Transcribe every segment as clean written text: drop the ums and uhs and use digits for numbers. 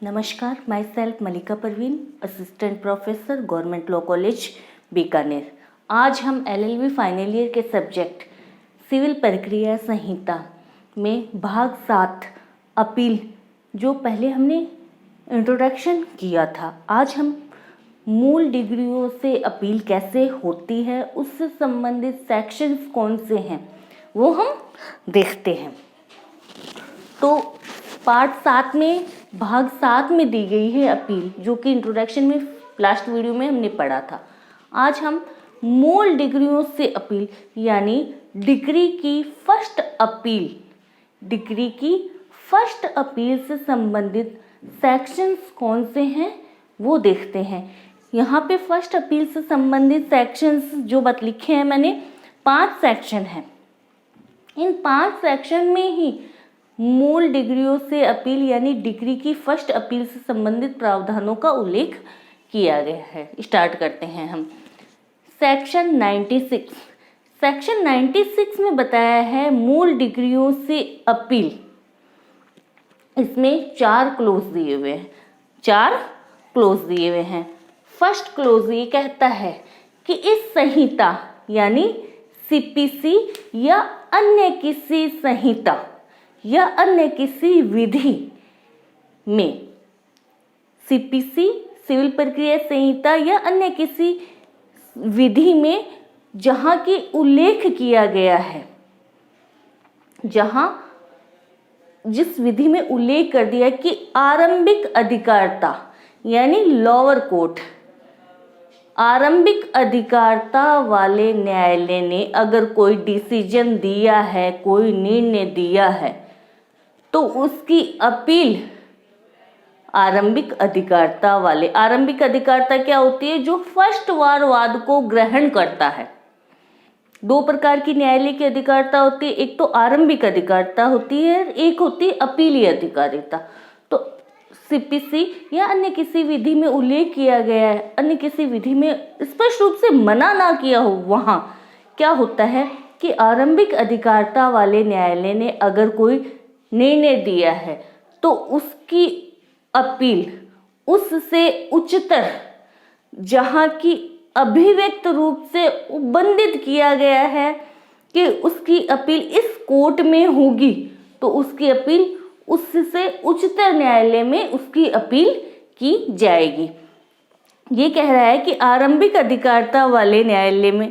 नमस्कार, myself Malika Parveen, assistant professor, government law college Bikaner. आज हम LLB फाइनल ईयर के सब्जेक्ट सिविल प्रक्रिया संहिता में भाग 7 अपील, जो पहले हमने इंट्रोडक्शन किया था, आज हम मूल डिग्रियों से अपील कैसे होती है, उससे संबंधित सेक्शंस कौन से हैं वो हम देखते हैं। तो पार्ट 7 में भाग 7 में दी गई है अपील, जो कि इंट्रोडक्शन में लास्ट वीडियो में हमने पढ़ा था। आज हम मूल डिग्रियों से अपील यानी डिग्री की फर्स्ट अपील से संबंधित सेक्शंस कौन से हैं वो देखते हैं। यहाँ पे फर्स्ट अपील से संबंधित सेक्शंस जो लिखे हैं मैंने, 5 सेक्शन हैं। इन 5 सेक्शन में ही मूल डिग्रियों से अपील यानी डिग्री की फर्स्ट अपील से संबंधित प्रावधानों का उल्लेख किया गया है। स्टार्ट करते हैं हम। सेक्शन 96 में बताया है मूल डिग्रियों से अपील। इसमें 4 क्लोज दिए हुए हैं। फर्स्ट क्लोज ये कहता है कि इस संहिता यानी CPC या अन्य किसी संहिता या अन्य किसी विधि में, CPC सिविल प्रक्रिया संहिता या अन्य किसी विधि में जहां की उल्लेख किया गया है, जहां जिस विधि में उल्लेख कर दिया कि आरंभिक अधिकारता यानी लोअर कोर्ट, आरंभिक अधिकारता वाले न्यायालय ने अगर कोई डिसीजन दिया है, कोई निर्णय दिया है, तो उसकी अपील आरंभिक अधिकारता क्या होती है? जो फर्स्ट वार वाद को ग्रहण करता है। 2 प्रकार की न्यायालय की अधिकारता होती है, एक तो आरंभिक अधिकारता होती है, एक होती है अपीलीय अधिकारिता। तो CPC या अन्य किसी विधि में उल्लेख किया गया है, अन्य किसी विधि में स्पष्ट रूप से मना ना किया हो, वहां क्या होता है कि आरंभिक अधिकारता वाले न्यायालय ने अगर कोई निर्णय दिया है तो उसकी अपील उससे उच्चतर, जहां की अभिव्यक्त रूप से उल्लेख किया गया है कि उसकी अपील इस कोर्ट में होगी, तो उसकी अपील उससे उच्चतर न्यायालय में उसकी अपील की जाएगी। ये कह रहा है कि आरंभिक अधिकारता वाले न्यायालय में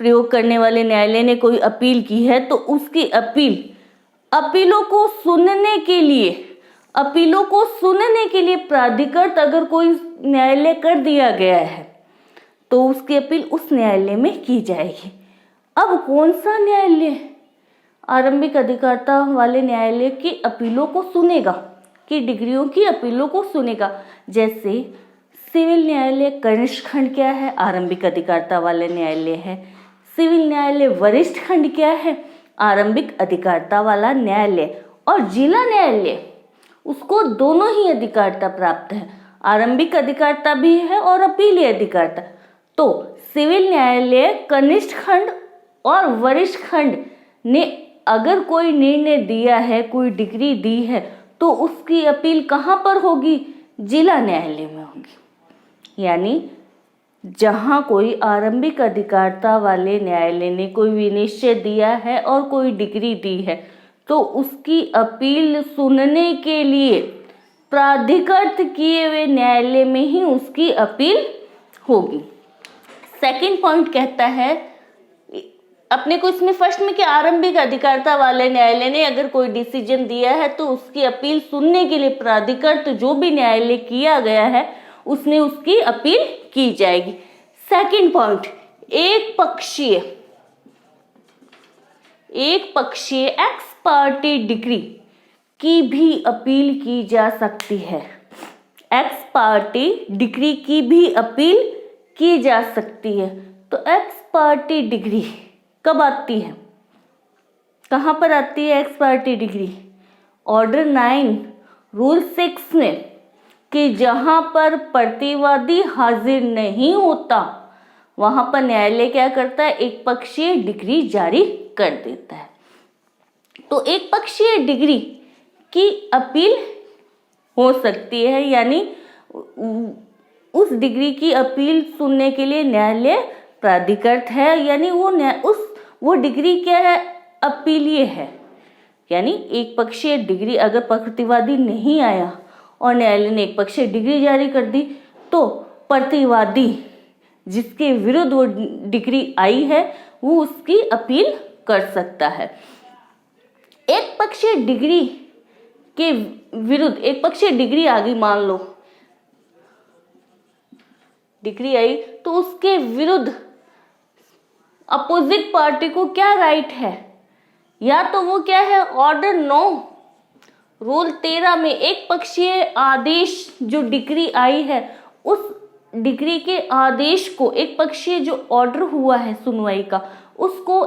प्रयोग करने वाले न्यायालय ने कोई अपील की है, तो उसकी अपीलों को सुनने के लिए प्राधिकृत अगर कोई न्यायालय कर दिया गया है, तो उसकी अपील उस न्यायालय में की जाएगी। अब कौन सा न्यायालय आरंभिक अधिकारता वाले न्यायालय की अपीलों को सुनेगा, कि डिग्रियों की अपीलों को सुनेगा? जैसे सिविल न्यायालय कनिष्ठ खंड क्या है? आरंभिक अधिकारता वाले न्यायालय है। सिविल न्यायालय वरिष्ठ खंड क्या है? आरंभिक अधिकारता वाला न्यायालय। और जिला न्यायालय, उसको दोनों ही अधिकारता प्राप्त है, आरंभिक अधिकारता भी है और अपीलीय अधिकारता। तो सिविल न्यायालय कनिष्ठ खंड और वरिष्ठ खंड ने अगर कोई निर्णय दिया है, कोई डिग्री दी है, तो उसकी अपील कहां पर होगी? जिला न्यायालय में होगी। यानी जहां कोई आरंभिक अधिकारता वाले न्यायालय ने कोई विनिश्चय दिया है और कोई डिग्री दी है, तो उसकी अपील सुनने के लिए प्राधिकृत किए हुए न्यायालय में ही उसकी अपील होगी। सेकंड पॉइंट कहता है अपने को इसमें फर्स्ट में कि आरंभिक अधिकारता वाले न्यायालय ने अगर कोई डिसीजन दिया है, तो उसकी अपील सुनने के लिए प्राधिकृत जो भी न्यायालय किया गया है उसने उसकी अपील की जाएगी। सेकंड पॉइंट, एक पक्षीय एक्स पार्टी डिग्री की भी अपील की जा सकती है। एक्स पार्टी डिग्री की भी अपील की जा सकती है। तो एक्स पार्टी डिग्री कब आती है, कहां पर आती है x party degree? Order 9 rule 6 में, कि जहां पर प्रतिवादी हाजिर नहीं होता वहां पर न्यायालय क्या करता है? एक पक्षीय डिग्री जारी कर देता है। तो एक पक्षीय डिग्री की अपील हो सकती है, यानी उस डिग्री की अपील सुनने के लिए न्यायालय प्राधिकृत है, यानी वो डिग्री क्या है, अपीलीय है। यानी एक पक्षीय डिग्री अगर प्रतिवादी नहीं आया और न्यायालय ने एक पक्षीय डिग्री जारी कर दी, तो प्रतिवादी जिसके विरुद्ध वो डिग्री आई है वो उसकी अपील कर सकता है। एक पक्षीय डिग्री के विरुद्ध एक पक्षीय डिग्री आ गई, मान लो डिग्री आई, तो उसके विरुद्ध अपोजिट पार्टी को क्या राइट है, या तो वो क्या है, ऑर्डर 9 रूल 13 में एक पक्षीय आदेश जो डिग्री आई है उस डिग्री के आदेश को, एक पक्षीय जो ऑर्डर हुआ है सुनवाई का, उसको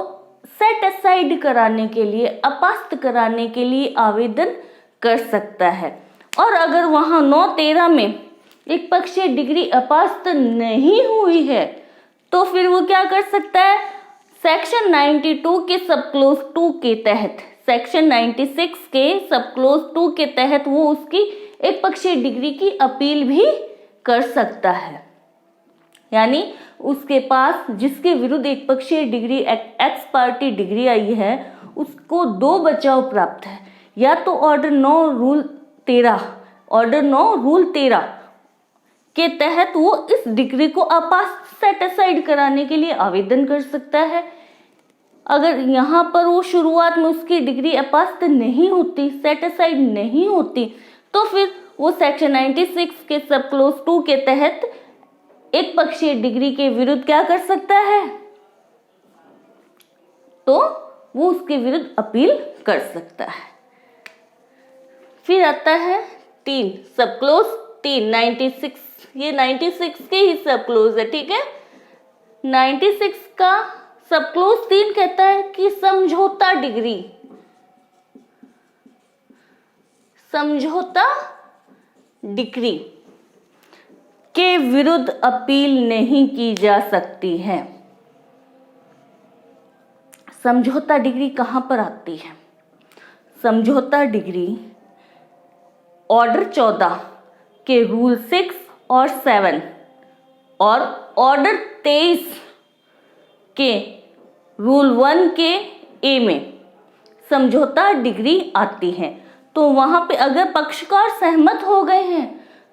सेट असाइड कराने के लिए, अपास्त कराने के लिए आवेदन कर सकता है। और अगर वहां 9-13 में एक पक्षीय डिग्री अपास्त नहीं हुई है तो फिर वो क्या कर सकता है, सेक्शन 92 के सब क्लोज 2 के तहत, सेक्शन 96 के सब क्लोज 2 के तहत वो उसकी एक पक्षीय डिग्री की अपील भी कर सकता है। यानी उसके पास जिसके विरुद्ध एक पक्षीय degree x party degree I है उसको 2 बचाव प्राप्त है, या तो ऑर्डर 9 रूल 13 के तहत वो इस डिग्री को अपास्त सेट असाइड कराने के लिए आवेदन कर सकता है। अगर यहाँ पर वो शुरुआत में उसकी डिग्री अपास्त नहीं होती, सेट असाइड नहीं होती, तो फिर वो सेक्शन 96 के सब क्लोज 2 के तहत एक पक्षीय डिग्री के विरुद्ध क्या कर सकता है, तो वो उसके विरुद्ध अपील कर सकता है। फिर आता है 3 सब क्लोज 3 96, ये 96 के ही सब क्लोज है, ठीक है। 96 का सब क्लोज 3 कहता है कि समझौता डिग्री के विरुद्ध अपील नहीं की जा सकती है। समझौता डिग्री कहां पर आती है, समझौता डिग्री ऑर्डर 14 के रूल 6 और 7 और ऑर्डर 23 के रूल 1 के ए में समझौता डिग्री आती है। तो वहां पे अगर पक्षकार सहमत हो गए हैं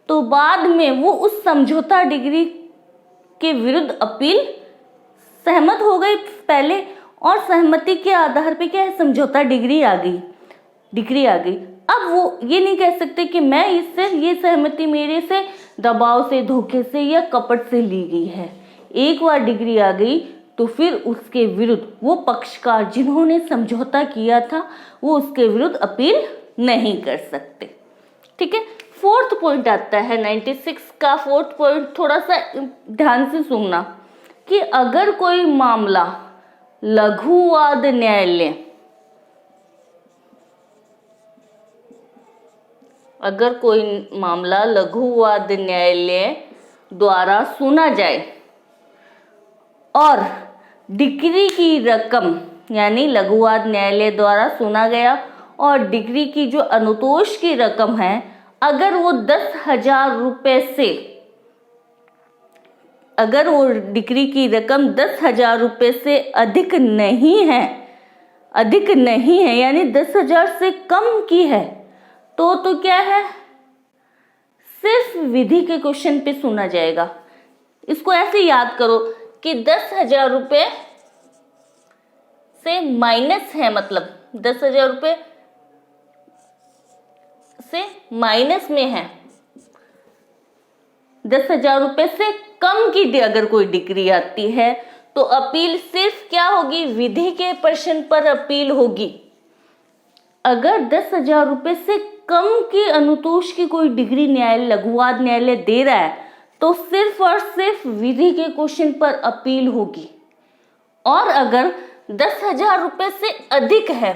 तो बाद में वो उस समझौता डिग्री के विरुद्ध अपील, सहमत हो गए पहले और सहमति के आधार पे क्या है, समझौता डिग्री आ गई। अब वो ये नहीं कह सकते कि मैं इससे, ये सहमति मेरे से दबाव से, धोखे से या कपट से ली गई है। एक बार डिग्री आ गई तो फिर उसके विरुद्ध वो पक्षकार जिन्होंने समझौता किया था वो उसके विरुद्ध अपील नहीं कर सकते, ठीक है। 4th पॉइंट आता है 96 का 4th पॉइंट, थोड़ा सा ध्यान से सुनना कि अगर कोई मामला लघुवाद न्यायालय, अगर कोई मामला लघुवाद न्यायालय द्वारा सुना जाए और डिग्री की रकम, यानी लघुवाद न्यायालय द्वारा सुना गया और डिग्री की जो अनुतोष की रकम है, अगर वो 10,000 रुपए से, अगर वो डिग्री की रकम 10,000 रुपए से अधिक नहीं है, यानी 10,000 से कम की है, तो क्या है, सिर्फ विधि के क्वेश्चन पे सुना जाएगा। इसको ऐसे याद करो कि 10,000 रुपए से माइनस है, मतलब 10,000 रुपए से माइनस में है, 10,000 रुपए से कम की अगर कोई डिग्री आती है तो अपील सिर्फ क्या होगी, विधि के प्रश्न पर अपील होगी। अगर 10,000 रुपए से कम की अनुतोष की कोई डिग्री न्यायालय, लघुवाद न्यायालय दे रहा है तो सिर्फ और सिर्फ विधि के क्वेश्चन पर अपील होगी। और अगर 10,000 रुपए से अधिक है,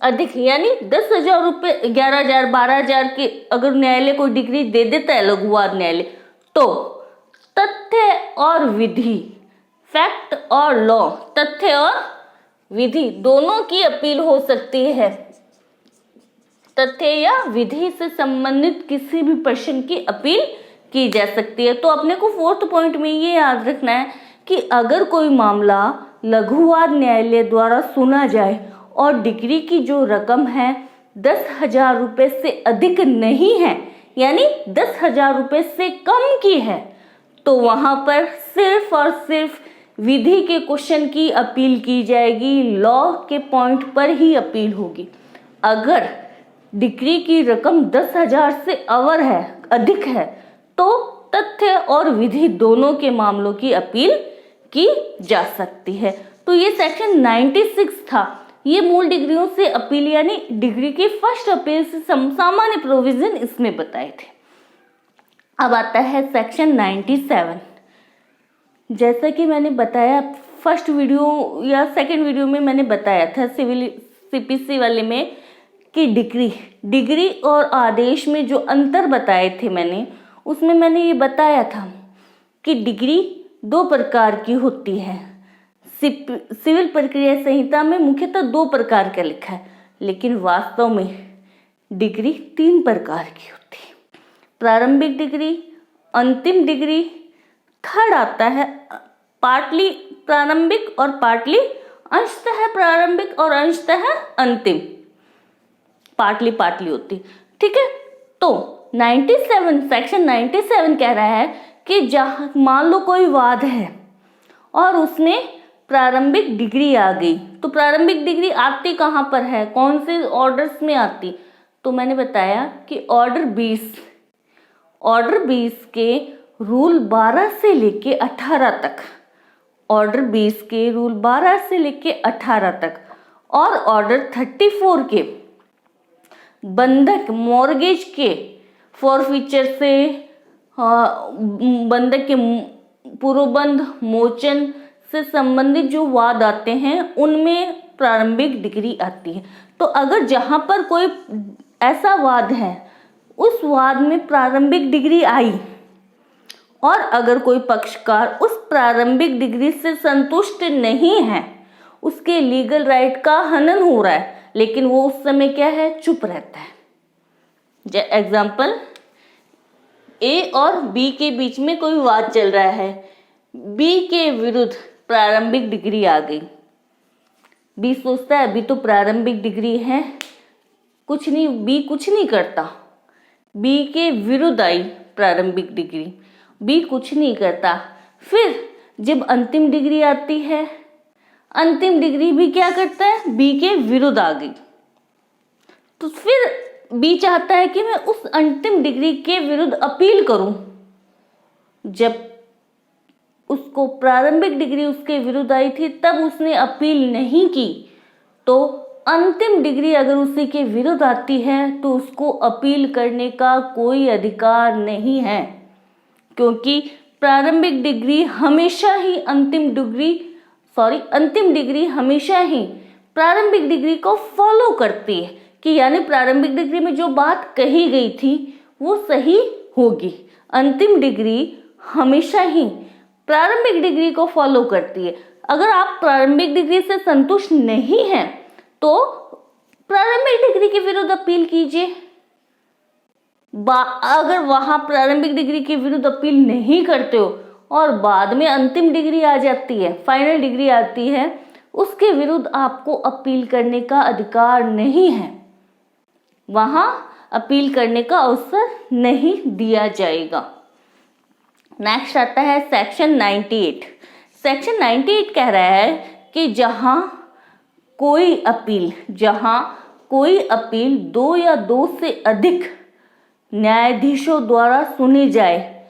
अधिक यानी 10,000 रुपए, 11,000, 12,000 की अगर न्यायालय कोई डिग्री दे देता है लघुवाद न्यायालय, तो तथ्य और विधि, फैक्ट और लॉ, तथ्य और विधि दोनों की अपील हो सकती है। तथ्य या विधि से संबंधित किसी भी प्रश्न की अपील की जा सकती है। तो अपने को फोर्थ पॉइंट में ये याद रखना है कि अगर कोई मामला लघुवाद न्यायालय द्वारा सुना जाए और डिग्री की जो रकम है 10,000 रुपये से अधिक नहीं है, यानी 10,000 रुपये से कम की है, तो वहां पर सिर्फ और सिर्फ विधि के क्वेश्चन की अपील की जाएगी, लॉ के पॉइंट पर ही अपील होगी। अगर डिग्री की रकम 10,000 से अधिक है तो तथ्य और विधि दोनों के मामलों की अपील की जा सकती है। तो ये सेक्शन 96 था। ये मूल डिग्रियों से अपील यानी डिग्री की फर्स्ट अपील से सामान्य प्रोविजन इसमें बताए थे। अब आता है सेक्शन 97। जैसा कि मैंने बताया फर्स्ट वीडियो या सेकंड वीडियो में मैंने बताया था सिविल सीपीसी वाले में कि डिग्री और आदेश में जो अंतर बताए थे मैंने, उसमें मैंने ये बताया था कि डिग्री 2 प्रकार की होती है। सिविल प्रक्रिया संहिता में मुख्यतः 2 प्रकार का लिखा है, लेकिन वास्तव में डिग्री 3 प्रकार की होती है। प्रारंभिक डिग्री, अंतिम डिग्री, थर्ड आता है पार्टली प्रारंभिक और पार्टली अंशतः प्रारंभिक और अंशतः अंतिम, पार्टली होती। ठीक है, तो 97 सेक्शन 97 कह रहा है कि जहां मान लो कोई वाद है और उसमें प्रारंभिक डिग्री आ गई, तो प्रारंभिक डिग्री आती कहाँ पर है, कौन से ऑर्डर्स में आती? तो मैंने बताया कि ऑर्डर 20 के रूल 12 से लेके 18 तक, ऑर्डर 20 के रूल 12 से लेके 18 तक और ऑर्डर 34 के बंधक मॉर्गेज के फॉरफीचर से बंधक के पूर्वबंध मोचन से संबंधित जो वाद आते हैं उनमें प्रारंभिक डिग्री आती है। तो अगर जहां पर कोई ऐसा वाद है उस वाद में प्रारंभिक डिग्री आई और अगर कोई पक्षकार उस प्रारंभिक डिग्री से संतुष्ट नहीं है, उसके लीगल राइट का हनन हो रहा है, लेकिन वो उस समय क्या है, चुप रहता है। एग्जाम्पल, ए और बी के बीच में कोई वाद चल रहा है, बी के विरुद्ध प्रारंभिक डिग्री आ गई। बी सोचता है अभी तो प्रारंभिक डिग्री है, कुछ नहीं करता। बी के विरुद्ध आई प्रारंभिक डिग्री, बी कुछ नहीं करता। फिर जब अंतिम डिग्री आती है, अंतिम डिग्री भी क्या करता है, बी के विरुद्ध आ गई। तो फिर बी चाहता है कि मैं उस अंतिम डिग्री के विरुद्ध अपील करूं। जब उसको प्रारंभिक डिग्री उसके विरुद्ध आई थी तब उसने अपील नहीं की, तो अंतिम डिग्री अगर उसी के विरुद्ध आती है तो उसको अपील करने का कोई अधिकार नहीं है, क्योंकि प्रारंभिक डिग्री हमेशा ही अंतिम डिग्री हमेशा ही प्रारंभिक डिग्री को फॉलो करती है कि यानी प्रारंभिक डिग्री में जो बात कही गई थी वो सही होगी। अंतिम डिग्री हमेशा ही प्रारंभिक डिग्री को फॉलो करती है। अगर आप प्रारंभिक डिग्री से संतुष्ट नहीं हैं तो प्रारंभिक डिग्री के विरुद्ध अपील कीजिए। अगर वहां प्रारंभिक डिग्री के विरुद्ध अपील नहीं करते हो और बाद में अंतिम डिग्री आ जाती है, फाइनल डिग्री आती है, उसके विरुद्ध आपको अपील करने का अधिकार नहीं है, वहां अपील करने का अवसर नहीं दिया जाएगा। नेक्स्ट आता है सेक्शन 98। सेक्शन 98 कह रहा है कि जहां कोई अपील 2 या 2 से अधिक न्यायाधीशों द्वारा सुनी जाए,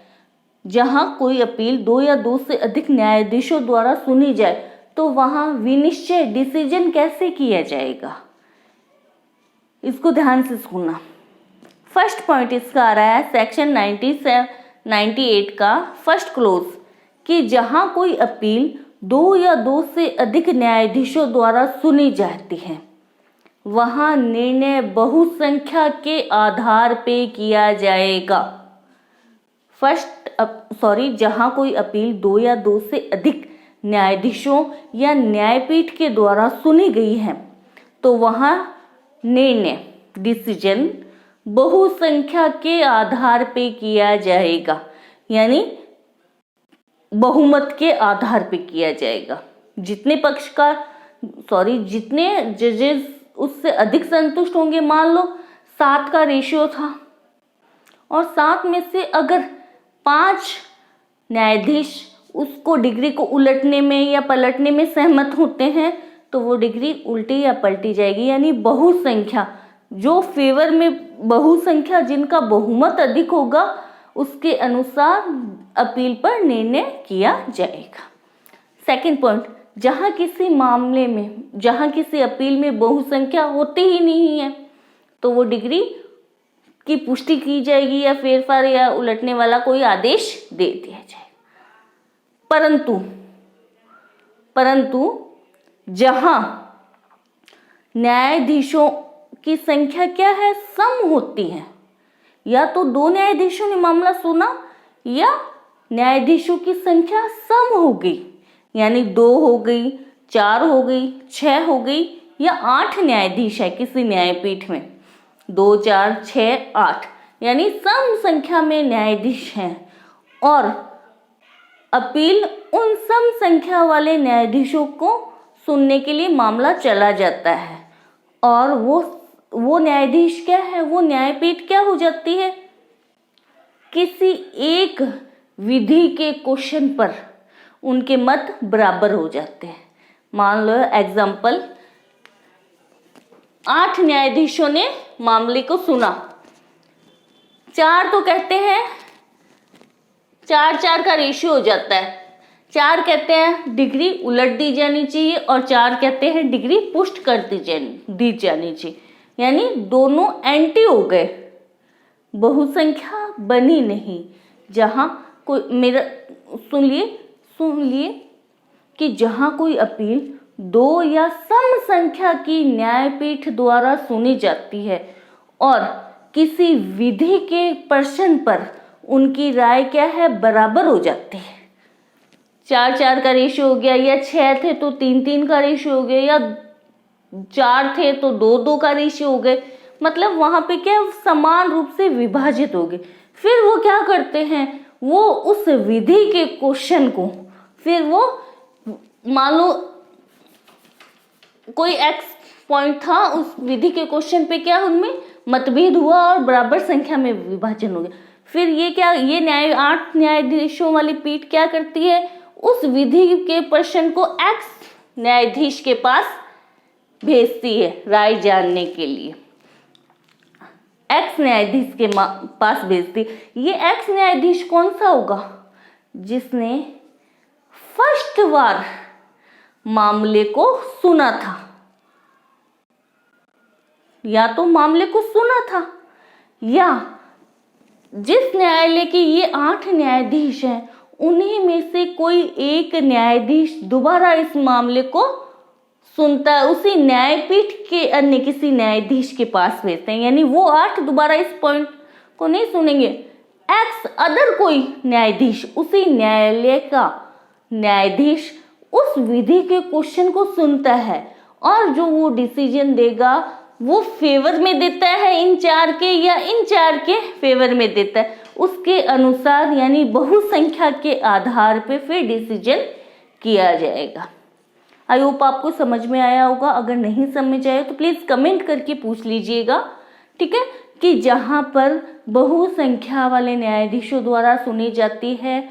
जहां कोई अपील 2 या 2 से अधिक न्यायाधीशों द्वारा सुनी जाए तो वहां विनिश्चय डिसीजन कैसे किया जाएगा, इसको ध्यान से सुनना। फर्स्ट पॉइंट इसका आ रहा है सेक्शन 98 का फर्स्ट क्लोज कि जहां कोई अपील 2 या 2 से अधिक न्यायाधीशों द्वारा सुनी जाती है वहां निर्णय बहुसंख्या के आधार पे किया जाएगा। जहां कोई अपील 2 या 2 से अधिक न्यायाधीशों या न्यायपीठ के द्वारा सुनी गई है तो वहां निर्णय डिसीजन बहुसंख्या के आधार पे किया जाएगा, यानी बहुमत के आधार पे किया जाएगा। जितने जजेस उससे अधिक संतुष्ट होंगे, मान लो 7 का रेशियो था और 7 में से अगर 5 न्यायाधीश उसको डिग्री को उलटने में या पलटने में सहमत होते हैं तो वो डिग्री उल्टी या पलटी जाएगी। यानी बहुसंख्या, जो फेवर में बहुसंख्या जिनका बहुमत अधिक होगा उसके अनुसार अपील पर निर्णय किया जाएगा। सेकंड पॉइंट, जहां किसी अपील में बहुसंख्या होती ही नहीं है तो वो डिग्री की पुष्टि की जाएगी या फेरफार या उलटने वाला कोई आदेश दे दिया जाएगा। परंतु जहां न्यायाधीशों की संख्या क्या है, सम होती है, या तो 2 न्यायाधीशों ने मामला सुना या न्यायाधीशों की संख्या सम हो गई, यानी 2 हो गई, 4 हो गई, 6 हो गई या 8 न्यायाधीश है किसी न्यायपीठ में, 2, 4, 6, 8, यानी सम संख्या में न्यायाधीश हैं और अपील उन सम संख्या वाले न्यायाधीशों को सुनने के लिए मामला चला जाता है और वो न्यायाधीश क्या है, वो न्यायपीठ क्या हो जाती है, किसी एक विधि के क्वेश्चन पर उनके मत बराबर हो जाते हैं। मान लो एग्जाम्पल, 8 न्यायाधीशों ने मामले को सुना, 4 तो कहते हैं 4-4 का रेशियो हो जाता है, 4 कहते हैं डिग्री उलट दी जानी चाहिए और 4 कहते हैं डिग्री पुष्ट कर दी जानी चाहिए, यानी दोनों एंटी हो गए, बहुसंख्या बनी नहीं। जहां कोई सुन लिए कि जहां कोई अपील 2 या सम संख्या की न्यायपीठ द्वारा सुनी जाती है और किसी विधि के प्रश्न पर उनकी राय क्या है, बराबर हो जाती है, 4-4 का रेशियो हो गया या 6 थे तो 3-3 का रेशियो हो गया या 4 थे तो 2-2 का रेशियो हो गए, मतलब वहां पे क्या समान रूप से विभाजित हो गए। फिर वो क्या करते हैं, वो उस विधि के क्वेश्चन को, फिर वो मान लो कोई एक्स पॉइंट था, उस विधि के क्वेश्चन पे क्या उनमें मतभेद हुआ और बराबर संख्या में विभाजन हो गया। फिर ये 8 न्यायाधीशों वाली पीठ क्या करती है, उस विधि के प्रश्न को एक्स न्यायाधीश के पास भेजती है राय जानने के लिए, एक्स न्यायाधीश के पास भेजती। ये एक्स न्यायाधीश कौन सा होगा, जिसने फर्स्ट बार मामले को सुना था, या तो मामले को सुना था या जिस न्यायालय के ये 8 न्यायाधीश हैं उन्हीं में से कोई एक न्यायाधीश दोबारा इस मामले को सुनता है, उसी न्यायपीठ के अन्य किसी न्यायाधीश के पास भेजते हैं, यानी वो 8 दोबारा इस पॉइंट को नहीं सुनेंगे, एक्स अदर कोई न्यायाधीश, उसी न्यायालय का न्यायाधीश उस विधि के क्वेश्चन को सुनता है और जो वो डिसीजन देगा वो फेवर में देता है इन 4 के या इन 4 के फेवर में देता है, उसके अनुसार यानी बहुसंख्या के आधार पे फिर डिसीजन किया जाएगा। आई होप आपको समझ में आया होगा, अगर नहीं समझ आया तो प्लीज कमेंट करके पूछ लीजिएगा, ठीक है, कि जहां पर बहुसंख्या वाले न्यायाधीशों द्वारा सुनी जाती है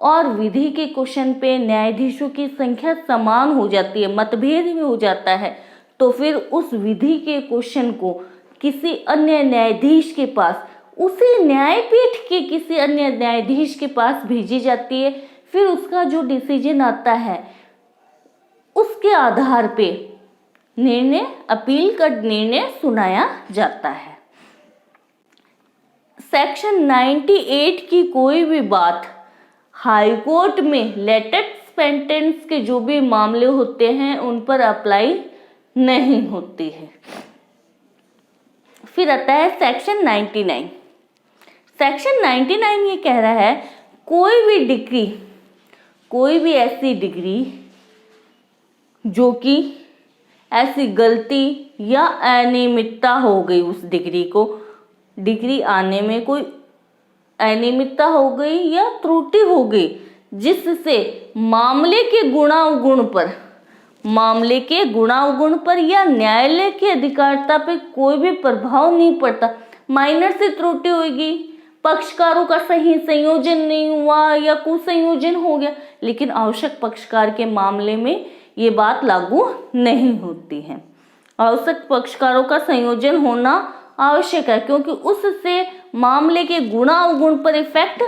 और विधि के क्वेश्चन पे न्यायाधीशों की संख्या समान हो जाती है, मतभेद में हो जाता है, तो फिर उस विधि के क्वेश्चन को किसी अन्य न्यायाधीश के पास, उसी न्यायपीठ के किसी अन्य न्यायाधीश के पास भेजी जाती है। फिर उसका जो डिसीजन आता है उसके आधार पे अपील का निर्णय सुनाया जाता है। सेक्शन 98 की कोई भी बात हाई कोर्ट में लेटेस्ट सेंटेंस के जो भी मामले होते हैं उन पर अप्लाई नहीं होती है। फिर आता है सेक्शन 99। सेक्शन 99 ये कह रहा है कोई भी ऐसी डिग्री जो कि ऐसी गलती या अनियमितता हो गई, उस डिग्री आने में कोई अनियमितता हो गई या त्रुटि हो गई जिससे मामले के गुणावगुण पर या न्यायालय की अधिकारिता पे कोई भी प्रभाव नहीं पड़ता, माइनर से त्रुटि होगी, पक्षकारों का सही संयोजन नहीं हुआ या कुसंयोजन हो गया, लेकिन आवश्यक पक्षकार के मामले में ये बात लागू नहीं होती है। आवश्यक पक्षकारों का संयोजन होना आवश्यक है क्योंकि उससे मामले के गुणावगुण पर इफेक्ट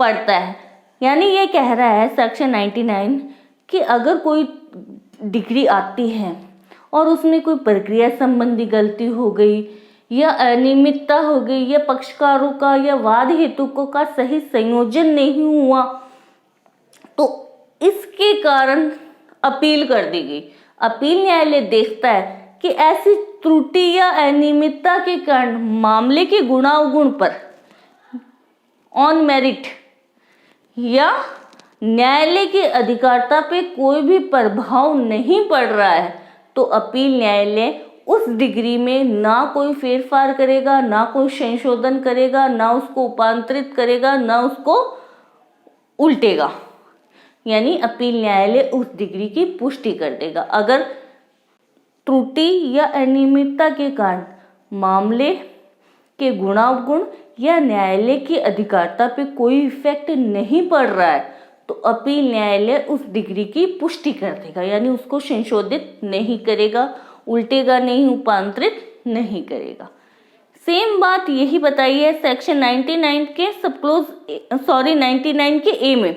पड़ता है। यानी ये कह रहा है सेक्शन 99 कि अगर कोई डिग्री आती है और उसमें कोई प्रक्रिया संबंधी गलती हो गई या अनियमितता हो गई या पक्षकारों का या वाद हेतुकों का सही संयोजन नहीं हुआ तो इसके कारण अपील कर दी गई। अपील न्यायालय देखता है कि ऐसी त्रुटि या अनियमितता के कारण मामले के गुणावगुण पर ऑन मेरिट या न्यायालय की अधिकारिता पे कोई भी प्रभाव नहीं पड़ रहा है तो अपील न्यायालय उस डिग्री में ना कोई फेरफार करेगा, ना कोई संशोधन करेगा, ना उसको उपांतरित करेगा, ना उसको उल्टेगा। यानी अपील न्यायालय उस डिग्री की पुष्टि कर देगा। अगर त्रुटि या अनियमितता के कारण मामले के गुणावगुण या न्यायालय की अधिकारिता पे कोई इफेक्ट नहीं पड़ रहा है तो अपील न्यायालय उस डिग्री की पुष्टि कर देगा, यानी उसको संशोधित नहीं करेगा, उल्टेगा नहीं, उपांतरित नहीं करेगा। सेम बात यही बताई है सेक्शन 99 के 99 के ए में।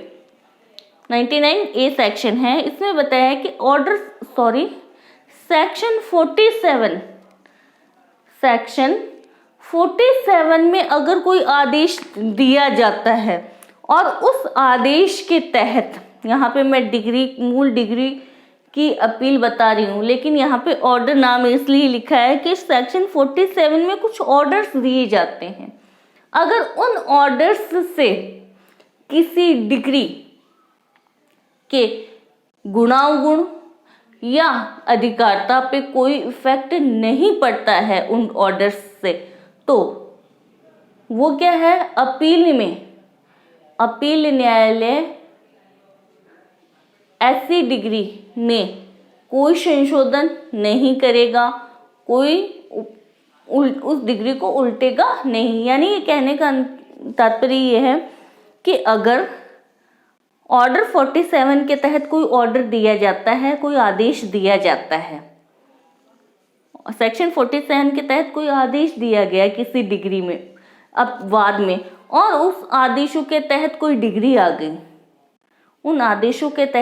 99 ए सेक्शन है, इसमें बताया है कि सेक्शन 47 में अगर कोई आदेश दिया जाता है और उस आदेश के तहत, यहाँ पे मैं मूल डिग्री की अपील बता रही हूँ लेकिन यहाँ पे ऑर्डर नाम इसलिए लिखा है कि सेक्शन 47 में कुछ ऑर्डर्स दिए जाते हैं। अगर उन ऑर्डर्स से किसी डिग्री के गुणावगुण या अधिकारिता पे कोई इफेक्ट नहीं पड़ता है उन ऑर्डर्स से तो वो क्या है, अपील न्यायालय ऐसी डिग्री में कोई संशोधन नहीं करेगा, कोई उस डिग्री को उल्टेगा नहीं। यानी ये कहने का तात्पर्य ये है कि अगर ऑर्डर 47 के तहत कोई ऑर्डर दिया जाता है, कोई आदेश दिया जाता है, सेक्शन 47 के तहत कोई आदेश दिया गया किसी डिग्री में अपवाद में और उस आदेशों के तहत कोई डिग्री आ गई, उन आदेशों के तहत